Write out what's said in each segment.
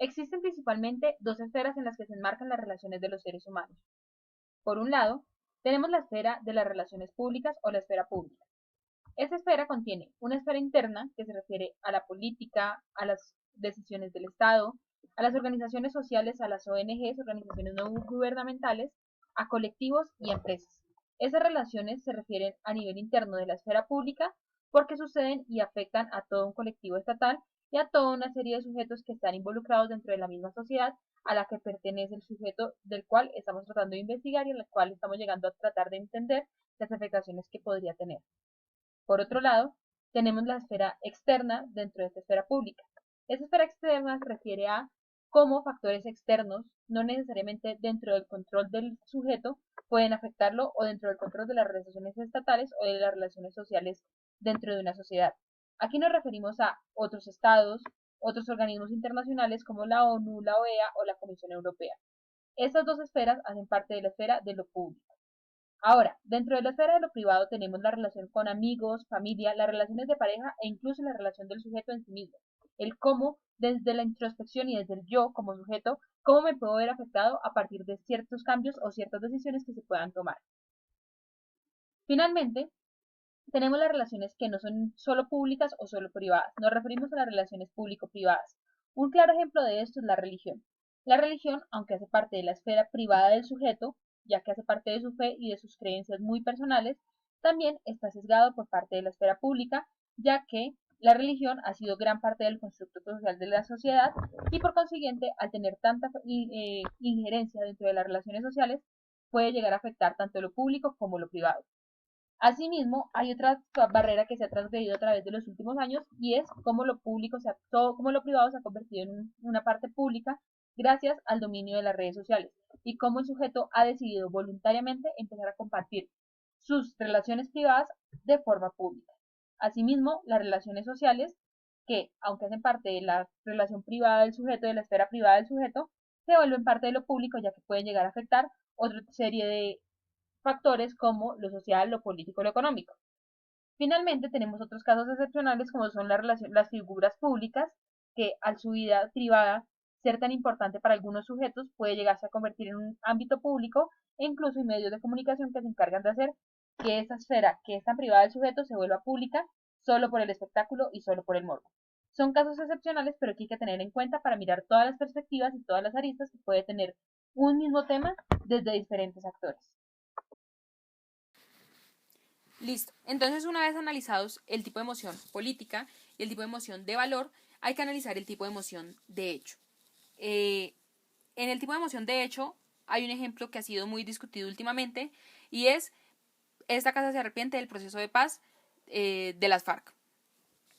Existen principalmente dos esferas en las que se enmarcan las relaciones de los seres humanos. Por un lado, tenemos la esfera de las relaciones públicas o la esfera pública. Esta esfera contiene una esfera interna que se refiere a la política, a las decisiones del Estado, a las organizaciones sociales, a las ONGs, organizaciones no gubernamentales, a colectivos y a empresas. Esas relaciones se refieren a nivel interno de la esfera pública porque suceden y afectan a todo un colectivo estatal y a toda una serie de sujetos que están involucrados dentro de la misma sociedad a la que pertenece el sujeto del cual estamos tratando de investigar y en la cual estamos llegando a tratar de entender las afectaciones que podría tener. Por otro lado, tenemos la esfera externa dentro de esta esfera pública. Esta esfera externa se refiere a cómo factores externos, no necesariamente dentro del control del sujeto, pueden afectarlo o dentro del control de las relaciones estatales o de las relaciones sociales dentro de una sociedad. Aquí nos referimos a otros estados, otros organismos internacionales como la ONU, la OEA o la Comisión Europea. Estas dos esferas hacen parte de la esfera de lo público. Ahora, dentro de la esfera de lo privado tenemos la relación con amigos, familia, las relaciones de pareja e incluso la relación del sujeto en sí mismo. El cómo, desde la introspección y desde el yo como sujeto, cómo me puedo ver afectado a partir de ciertos cambios o ciertas decisiones que se puedan tomar. Finalmente, tenemos las relaciones que no son solo públicas o solo privadas. Nos referimos a las relaciones público-privadas. Un claro ejemplo de esto es la religión. La religión, aunque hace parte de la esfera privada del sujeto, ya que hace parte de su fe y de sus creencias muy personales, también está sesgado por parte de la esfera pública, ya que la religión ha sido gran parte del constructo social de la sociedad y por consiguiente, al tener tanta injerencia dentro de las relaciones sociales, puede llegar a afectar tanto lo público como lo privado. Asimismo, hay otra barrera que se ha transgredido a través de los últimos años y es cómo lo público cómo lo privado se ha convertido en una parte pública gracias al dominio de las redes sociales y cómo el sujeto ha decidido voluntariamente empezar a compartir sus relaciones privadas de forma pública. Asimismo, las relaciones sociales, que aunque hacen parte de la relación privada del sujeto, de la esfera privada del sujeto, se vuelven parte de lo público ya que pueden llegar a afectar otra serie de factores como lo social, lo político, lo económico. Finalmente, tenemos otros casos excepcionales como son las figuras públicas, que al su vida privada ser tan importante para algunos sujetos puede llegarse a convertir en un ámbito público e incluso en medios de comunicación que se encargan de hacer que esa esfera que es tan privada del sujeto se vuelva pública solo por el espectáculo y solo por el morbo. Son casos excepcionales, pero que hay que tener en cuenta para mirar todas las perspectivas y todas las aristas que puede tener un mismo tema desde diferentes actores. Listo. Entonces, una vez analizados el tipo de emoción política y el tipo de emoción de valor, hay que analizar el tipo de emoción de hecho. En el tipo de emoción de hecho, hay un ejemplo que ha sido muy discutido últimamente y es: esta casa se arrepiente del proceso de paz de las FARC.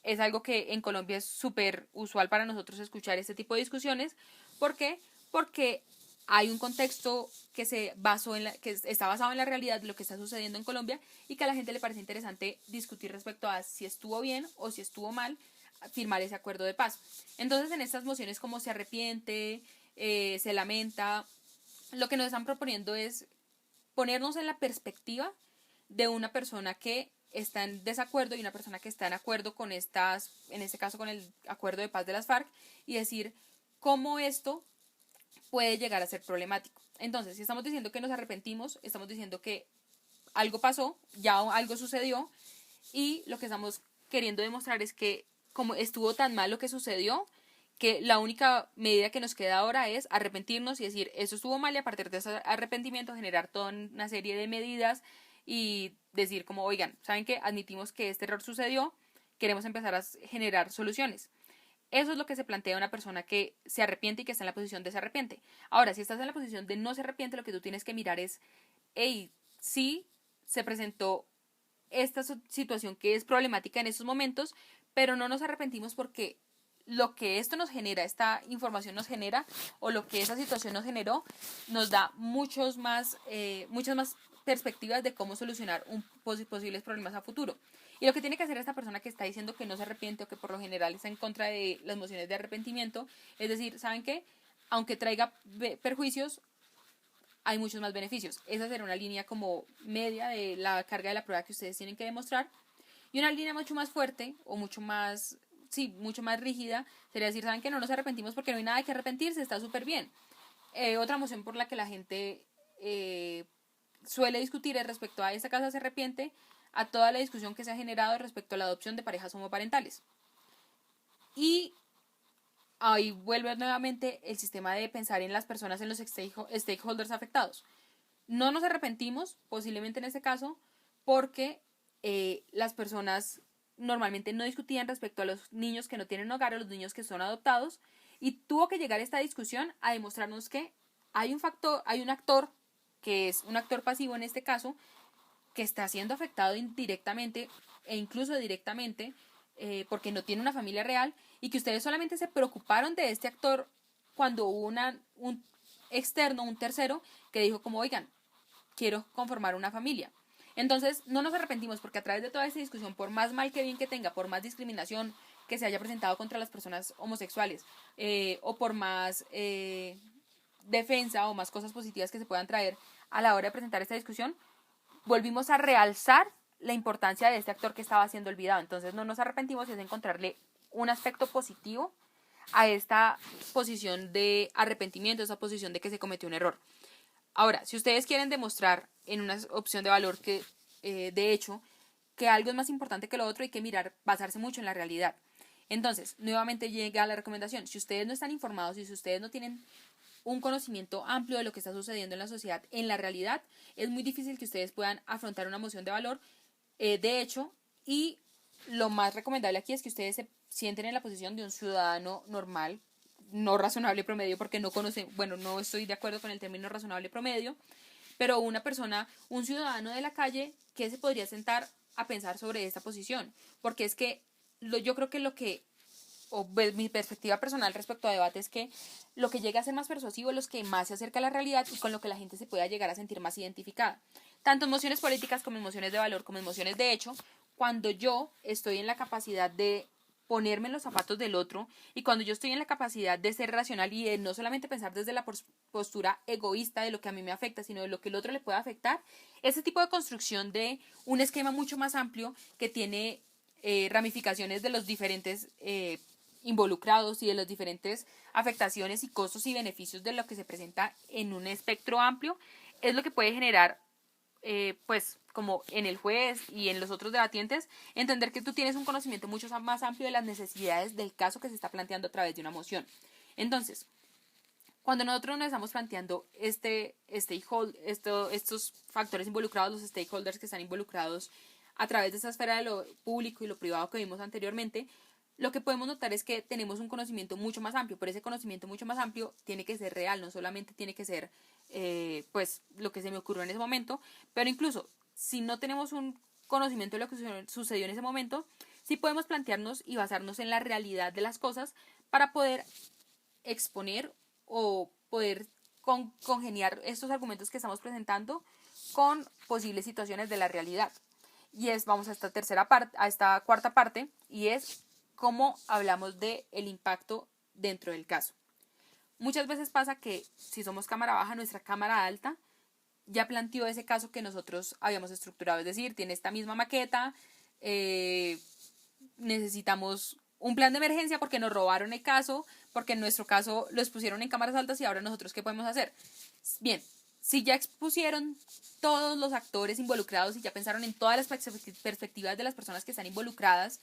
Es algo que en Colombia es súper usual para nosotros escuchar este tipo de discusiones. ¿Por qué? Porque hay un contexto que que está basado en la realidad de lo que está sucediendo en Colombia y que a la gente le parece interesante discutir respecto a si estuvo bien o si estuvo mal firmar ese acuerdo de paz. Entonces, en estas mociones como se arrepiente, se lamenta, lo que nos están proponiendo es ponernos en la perspectiva de una persona que está en desacuerdo y una persona que está en acuerdo con en este caso con el acuerdo de paz de las FARC, y decir cómo esto puede llegar a ser problemático. Entonces, si estamos diciendo que nos arrepentimos, estamos diciendo que algo pasó, ya algo sucedió, y lo que estamos queriendo demostrar es que como estuvo tan mal lo que sucedió, que la única medida que nos queda ahora es arrepentirnos y decir, eso estuvo mal, y a partir de ese arrepentimiento generar toda una serie de medidas y decir como, oigan, ¿saben qué? Admitimos que este error sucedió, queremos empezar a generar soluciones. Eso es lo que se plantea una persona que se arrepiente y que está en la posición de se arrepiente. Ahora, si estás en la posición de no se arrepiente, lo que tú tienes que mirar es, hey, sí se presentó esta situación que es problemática en estos momentos, pero no nos arrepentimos porque lo que esto nos genera, esta información nos genera, o lo que esa situación nos generó, nos da muchas más perspectivas de cómo solucionar posibles problemas a futuro. Y lo que tiene que hacer esta persona que está diciendo que no se arrepiente o que por lo general está en contra de las mociones de arrepentimiento, es decir, ¿saben qué? Aunque traiga perjuicios, hay muchos más beneficios. Esa será una línea como media de la carga de la prueba que ustedes tienen que demostrar. Y una línea mucho más fuerte o mucho más sí, mucho más rígida, sería decir, ¿saben que no nos arrepentimos porque no hay nada que arrepentirse? Está súper bien. Otra moción por la que la gente suele discutir es respecto a esta casa se arrepiente a toda la discusión que se ha generado respecto a la adopción de parejas homoparentales. Y ahí vuelve nuevamente el sistema de pensar en las personas, en los stakeholders afectados. No nos arrepentimos, posiblemente en este caso, porque las personas normalmente no discutían respecto a los niños que no tienen hogar, a los niños que son adoptados, y tuvo que llegar esta discusión a demostrarnos que hay un actor, que es un actor pasivo en este caso, que está siendo afectado indirectamente e incluso directamente porque no tiene una familia real, y que ustedes solamente se preocuparon de este actor cuando hubo un externo, un tercero, que dijo como, oigan, quiero conformar una familia. Entonces, no nos arrepentimos porque a través de toda esta discusión, por más mal que bien que tenga, por más discriminación que se haya presentado contra las personas homosexuales, o por más defensa o más cosas positivas que se puedan traer a la hora de presentar esta discusión, volvimos a realzar la importancia de este actor que estaba siendo olvidado. Entonces, no nos arrepentimos, y es encontrarle un aspecto positivo a esta posición de arrepentimiento, esa posición de que se cometió un error. Ahora, si ustedes quieren demostrar en una opción de valor que, de hecho, que algo es más importante que lo otro, hay que mirar, basarse mucho en la realidad. Entonces, nuevamente llega la recomendación. Si ustedes no están informados y si ustedes no tienen un conocimiento amplio de lo que está sucediendo en la sociedad, en la realidad, es muy difícil que ustedes puedan afrontar una moción de valor, de hecho, y lo más recomendable aquí es que ustedes se sienten en la posición de un ciudadano normal, no razonable promedio, porque no conocen, bueno, no estoy de acuerdo con el término razonable promedio, pero una persona, un ciudadano de la calle que se podría sentar a pensar sobre esta posición, porque es que yo creo que mi perspectiva personal respecto a debate es que lo que llega a ser más persuasivo es lo que más se acerca a la realidad y con lo que la gente se pueda llegar a sentir más identificada. Tanto en mociones políticas como en mociones de valor, como en mociones de hecho, cuando yo estoy en la capacidad de ponerme en los zapatos del otro, y cuando yo estoy en la capacidad de ser racional y de no solamente pensar desde la postura egoísta de lo que a mí me afecta, sino de lo que el otro le puede afectar, ese tipo de construcción de un esquema mucho más amplio que tiene ramificaciones de los diferentes involucrados y de las diferentes afectaciones y costos y beneficios de lo que se presenta en un espectro amplio, es lo que puede generar, pues, como en el juez y en los otros debatientes, entender que tú tienes un conocimiento mucho más amplio de las necesidades del caso que se está planteando a través de una moción. Entonces, cuando nosotros nos estamos planteando estos factores involucrados, los stakeholders que están involucrados a través de esa esfera de lo público y lo privado que vimos anteriormente, lo que podemos notar es que tenemos un conocimiento mucho más amplio, pero ese conocimiento mucho más amplio tiene que ser real, no solamente tiene que ser pues lo que se me ocurrió en ese momento, pero incluso si no tenemos un conocimiento de lo que sucedió en ese momento, sí podemos plantearnos y basarnos en la realidad de las cosas para poder exponer o poder congeniar estos argumentos que estamos presentando con posibles situaciones de la realidad. Y vamos a esta a esta cuarta parte, y es cómo hablamos de el impacto dentro del caso. Muchas veces pasa que si somos cámara baja, nuestra cámara alta ya planteó ese caso que nosotros habíamos estructurado, es decir, tiene esta misma maqueta, necesitamos un plan de emergencia porque nos robaron el caso, porque en nuestro caso los pusieron en cámaras altas y ahora nosotros ¿qué podemos hacer? Bien, si ya expusieron todos los actores involucrados y ya pensaron en todas las perspectivas de las personas que están involucradas,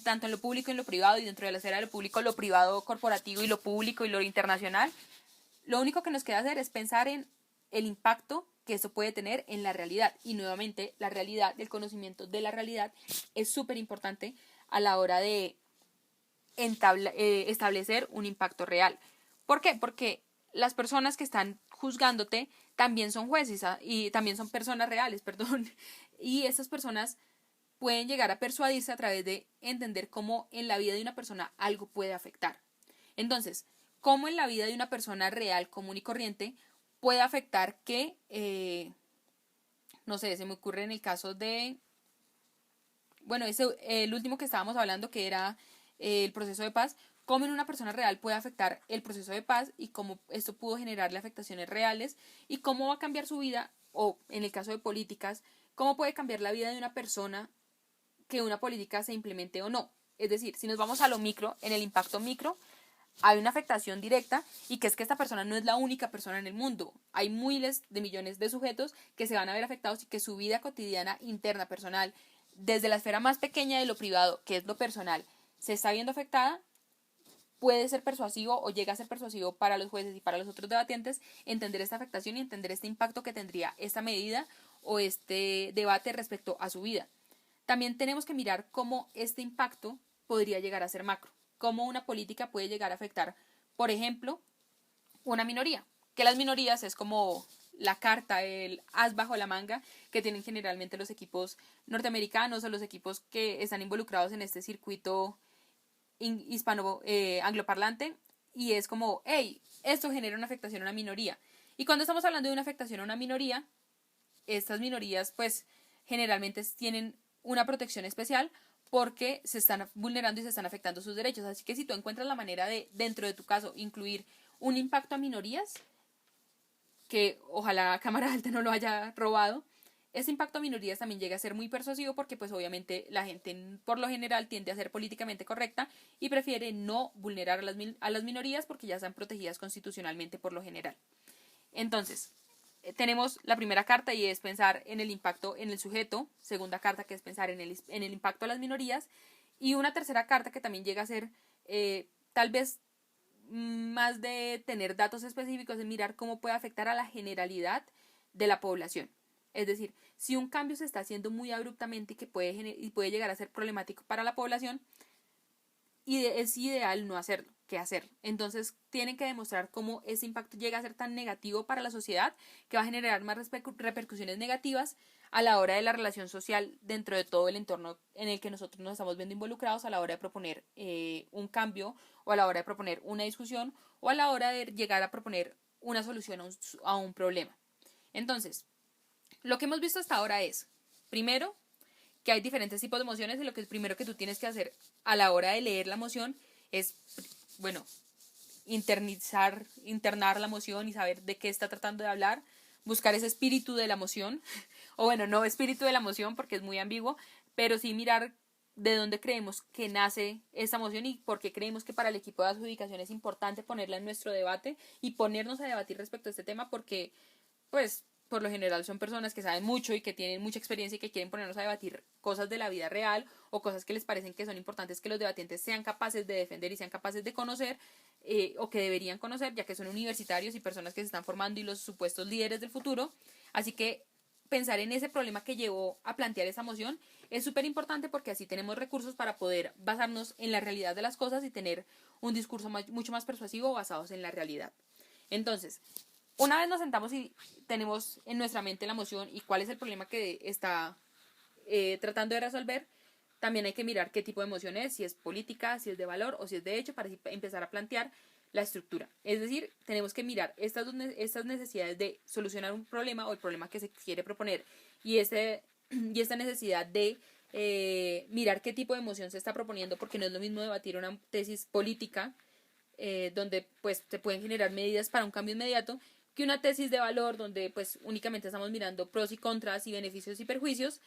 tanto en lo público y en lo privado, y dentro de la esfera de lo público, lo privado corporativo y lo público y lo internacional, lo único que nos queda hacer es pensar en el impacto que eso puede tener en la realidad. Y nuevamente, la realidad, el conocimiento de la realidad es súper importante a la hora de establecer un impacto real. ¿Por qué? Porque las personas que están juzgándote también son jueces y también son personas reales, perdón. Y esas personas pueden llegar a persuadirse a través de entender cómo en la vida de una persona algo puede afectar. Entonces, cómo en la vida de una persona real, común y corriente, puede afectar que, no sé, se me ocurre en el caso de, bueno, el último que estábamos hablando, que era el proceso de paz, cómo en una persona real puede afectar el proceso de paz y cómo esto pudo generarle afectaciones reales y cómo va a cambiar su vida, o en el caso de políticas, cómo puede cambiar la vida de una persona que una política se implemente o no. Es decir, si nos vamos a lo micro, en el impacto micro, hay una afectación directa y que es que esta persona no es la única persona en el mundo. Hay miles de millones de sujetos que se van a ver afectados y que su vida cotidiana, interna, personal, desde la esfera más pequeña de lo privado, que es lo personal, se está viendo afectada. Puede ser persuasivo o llega a ser persuasivo para los jueces y para los otros debatientes entender esta afectación y entender este impacto que tendría esta medida o este debate respecto a su vida. También tenemos que mirar cómo este impacto podría llegar a ser macro, cómo una política puede llegar a afectar, por ejemplo, una minoría, que las minorías es como la carta, el as bajo la manga que tienen generalmente los equipos norteamericanos o los equipos que están involucrados en este circuito hispano angloparlante, y es como, hey, esto genera una afectación a una minoría. Y cuando estamos hablando de una afectación a una minoría, estas minorías pues generalmente tienen una protección especial porque se están vulnerando y se están afectando sus derechos. Así que si tú encuentras la manera de, dentro de tu caso, incluir un impacto a minorías, que ojalá Cámara Alta no lo haya robado, ese impacto a minorías también llega a ser muy persuasivo porque pues obviamente la gente por lo general tiende a ser políticamente correcta y prefiere no vulnerar a las minorías porque ya están protegidas constitucionalmente por lo general. Entonces, tenemos la primera carta y es pensar en el impacto en el sujeto, segunda carta que es pensar en el impacto a las minorías, y una tercera carta que también llega a ser tal vez más de tener datos específicos, de mirar cómo puede afectar a la generalidad de la población. Es decir, si un cambio se está haciendo muy abruptamente y puede llegar a ser problemático para la población, es ideal no hacerlo que hacer. Entonces tienen que demostrar cómo ese impacto llega a ser tan negativo para la sociedad que va a generar más repercusiones negativas a la hora de la relación social dentro de todo el entorno en el que nosotros nos estamos viendo involucrados a la hora de proponer un cambio o a la hora de proponer una discusión o a la hora de llegar a proponer una solución a un problema. Entonces, lo que hemos visto hasta ahora es, primero, que hay diferentes tipos de emociones y lo que es primero que tú tienes que hacer a la hora de leer la emoción es, bueno, internar la emoción y saber de qué está tratando de hablar, buscar ese espíritu de la emoción, o bueno, no espíritu de la emoción porque es muy ambiguo, pero sí mirar de dónde creemos que nace esa emoción y por qué creemos que para el equipo de adjudicación es importante ponerla en nuestro debate y ponernos a debatir respecto a este tema porque, pues, por lo general son personas que saben mucho y que tienen mucha experiencia y que quieren ponernos a debatir cosas de la vida real o cosas que les parecen que son importantes que los debatientes sean capaces de defender y sean capaces de conocer o que deberían conocer, ya que son universitarios y personas que se están formando y los supuestos líderes del futuro. Así que pensar en ese problema que llevó a plantear esa moción es súper importante porque así tenemos recursos para poder basarnos en la realidad de las cosas y tener un discurso mucho más persuasivo basados en la realidad. Entonces, una vez nos sentamos y tenemos en nuestra mente la emoción y cuál es el problema que está tratando de resolver, también hay que mirar qué tipo de emoción es, si es política, si es de valor o si es de hecho, para empezar a plantear la estructura. Es decir, tenemos que mirar estas necesidades de solucionar un problema o el problema que se quiere proponer y esta necesidad de mirar qué tipo de emoción se está proponiendo, porque no es lo mismo debatir una tesis política donde pues se pueden generar medidas para un cambio inmediato que una tesis de valor donde pues únicamente estamos mirando pros y contras y beneficios y perjuicios,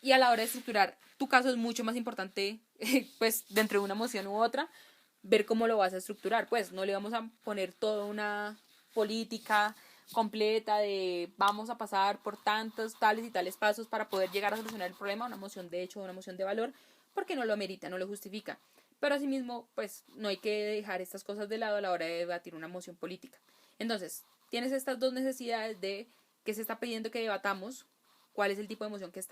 y a la hora de estructurar tu caso es mucho más importante pues dentro de una moción u otra ver cómo lo vas a estructurar. Pues no le vamos a poner toda una política completa de vamos a pasar por tantos tales y tales pasos para poder llegar a solucionar el problema, una moción de hecho o una moción de valor, porque no lo amerita, no lo justifica. Pero asimismo, pues no hay que dejar estas cosas de lado a la hora de debatir una moción política. Entonces, tienes estas dos necesidades de que se está pidiendo que debatamos, cuál es el tipo de emoción que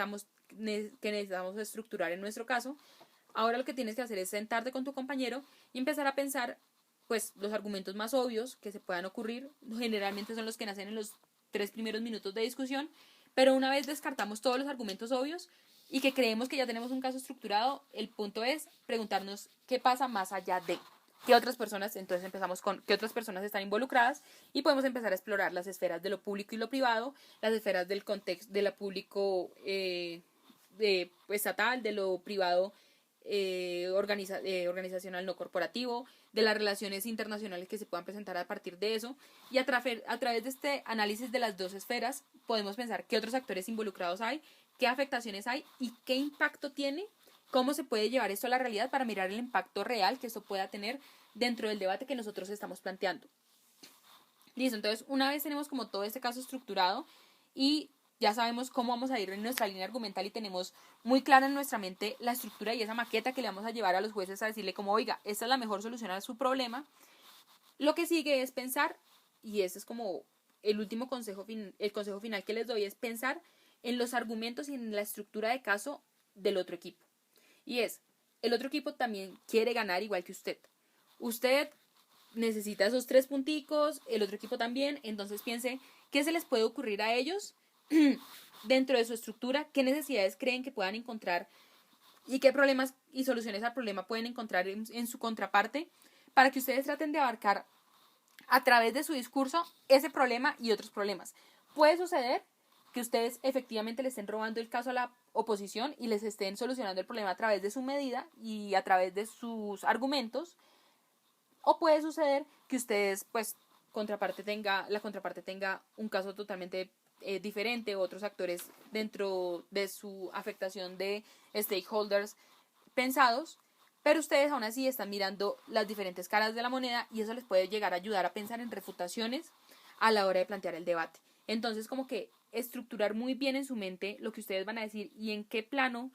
necesitamos estructurar en nuestro caso. Ahora lo que tienes que hacer es sentarte con tu compañero y empezar a pensar pues los argumentos más obvios que se puedan ocurrir. Generalmente son los que nacen en los 3 primeros minutos de discusión, pero una vez descartamos todos los argumentos obvios y que creemos que ya tenemos un caso estructurado, el punto es preguntarnos qué pasa más allá de qué otras personas. Entonces empezamos con qué otras personas están involucradas y podemos empezar a explorar las esferas de lo público y lo privado, las esferas del contexto de lo público estatal, de lo privado organizacional no corporativo, de las relaciones internacionales que se puedan presentar a partir de eso, y a través de este análisis de las dos esferas podemos pensar qué otros actores involucrados hay, qué afectaciones hay y qué impacto tiene cómo se puede llevar esto a la realidad para mirar el impacto real que esto pueda tener dentro del debate que nosotros estamos planteando. Listo, entonces una vez tenemos como todo este caso estructurado y ya sabemos cómo vamos a ir en nuestra línea argumental y tenemos muy clara en nuestra mente la estructura y esa maqueta que le vamos a llevar a los jueces a decirle como, oiga, esta es la mejor solución a su problema, lo que sigue es pensar, y ese es como el último consejo, el consejo final que les doy, es pensar en los argumentos y en la estructura de caso del otro equipo. Y es, el otro equipo también quiere ganar igual que usted. Usted necesita esos 3 punticos, el otro equipo también, entonces piense qué se les puede ocurrir a ellos dentro de su estructura, qué necesidades creen que puedan encontrar y qué problemas y soluciones al problema pueden encontrar en su contraparte, para que ustedes traten de abarcar a través de su discurso ese problema y otros problemas. Puede suceder que ustedes efectivamente le estén robando el caso a la oposición y les estén solucionando el problema a través de su medida y a través de sus argumentos, o puede suceder que ustedes, pues, la contraparte tenga un caso totalmente diferente, otros actores dentro de su afectación de stakeholders pensados, pero ustedes aún así están mirando las diferentes caras de la moneda y eso les puede llegar a ayudar a pensar en refutaciones a la hora de plantear el debate. Entonces, como que estructurar muy bien en su mente lo que ustedes van a decir y en qué plano,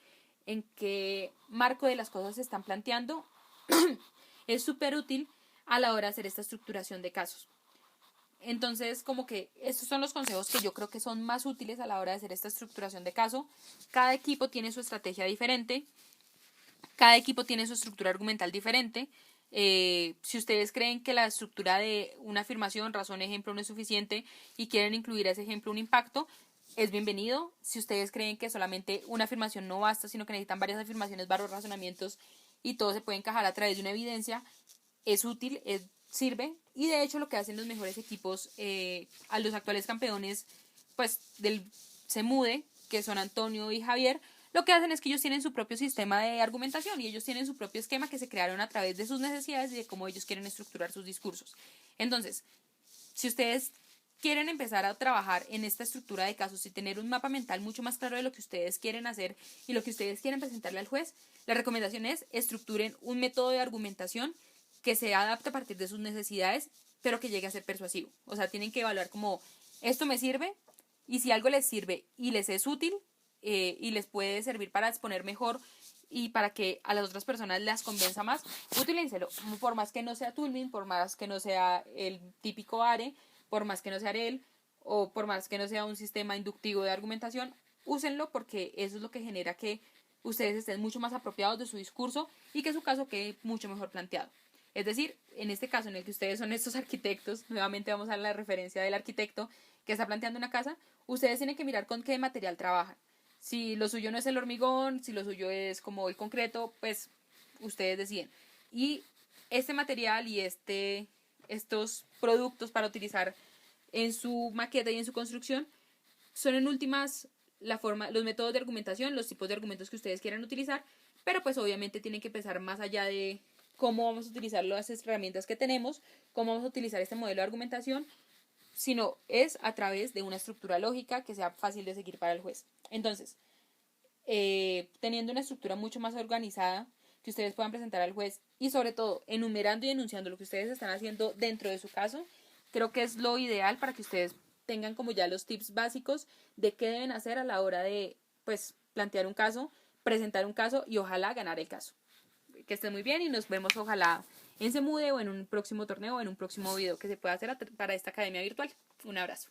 en qué marco de las cosas se están planteando es súper útil a la hora de hacer esta estructuración de casos. Entonces, como que estos son los consejos que yo creo que son más útiles a la hora de hacer esta estructuración de caso. Cada equipo tiene su estrategia diferente, cada equipo tiene su estructura argumental diferente. Si ustedes creen que la estructura de una afirmación, razón, ejemplo no es suficiente y quieren incluir a ese ejemplo un impacto, es bienvenido. Si ustedes creen que solamente una afirmación no basta, sino que necesitan varias afirmaciones, varios razonamientos y todo se puede encajar a través de una evidencia, es útil, sirve. Y de hecho lo que hacen los mejores equipos, a los actuales campeones pues del CEMUDE, que son Antonio y Javier, lo que hacen es que ellos tienen su propio sistema de argumentación y ellos tienen su propio esquema que se crearon a través de sus necesidades y de cómo ellos quieren estructurar sus discursos. Entonces, si ustedes quieren empezar a trabajar en esta estructura de casos y tener un mapa mental mucho más claro de lo que ustedes quieren hacer y lo que ustedes quieren presentarle al juez, la recomendación es estructuren un método de argumentación que se adapte a partir de sus necesidades, pero que llegue a ser persuasivo. O sea, tienen que evaluar como, esto me sirve, y si algo les sirve y les es útil, y les puede servir para exponer mejor y para que a las otras personas las convenza más, utilícelo. Por más que no sea Tulmin, por más que no sea el típico ARE, por más que no sea AREL, o por más que no sea un sistema inductivo de argumentación, úsenlo porque eso es lo que genera que ustedes estén mucho más apropiados de su discurso y que su caso quede mucho mejor planteado. Es decir, en este caso en el que ustedes son estos arquitectos, nuevamente vamos a la referencia del arquitecto que está planteando una casa, ustedes tienen que mirar con qué material trabajan. Si lo suyo no es el hormigón, si lo suyo es como el concreto, pues ustedes deciden. Y este material y estos productos para utilizar en su maqueta y en su construcción son en últimas los métodos de argumentación, los tipos de argumentos que ustedes quieran utilizar, pero pues obviamente tienen que pensar más allá de cómo vamos a utilizar las herramientas que tenemos, cómo vamos a utilizar este modelo de argumentación, sino es a través de una estructura lógica que sea fácil de seguir para el juez. Entonces, teniendo una estructura mucho más organizada que ustedes puedan presentar al juez y sobre todo enumerando y enunciando lo que ustedes están haciendo dentro de su caso, creo que es lo ideal para que ustedes tengan como ya los tips básicos de qué deben hacer a la hora de pues plantear un caso, presentar un caso y ojalá ganar el caso. Que estén muy bien y nos vemos ojalá en Semude o en un próximo torneo o en un próximo video que se pueda hacer para esta academia virtual. Un abrazo.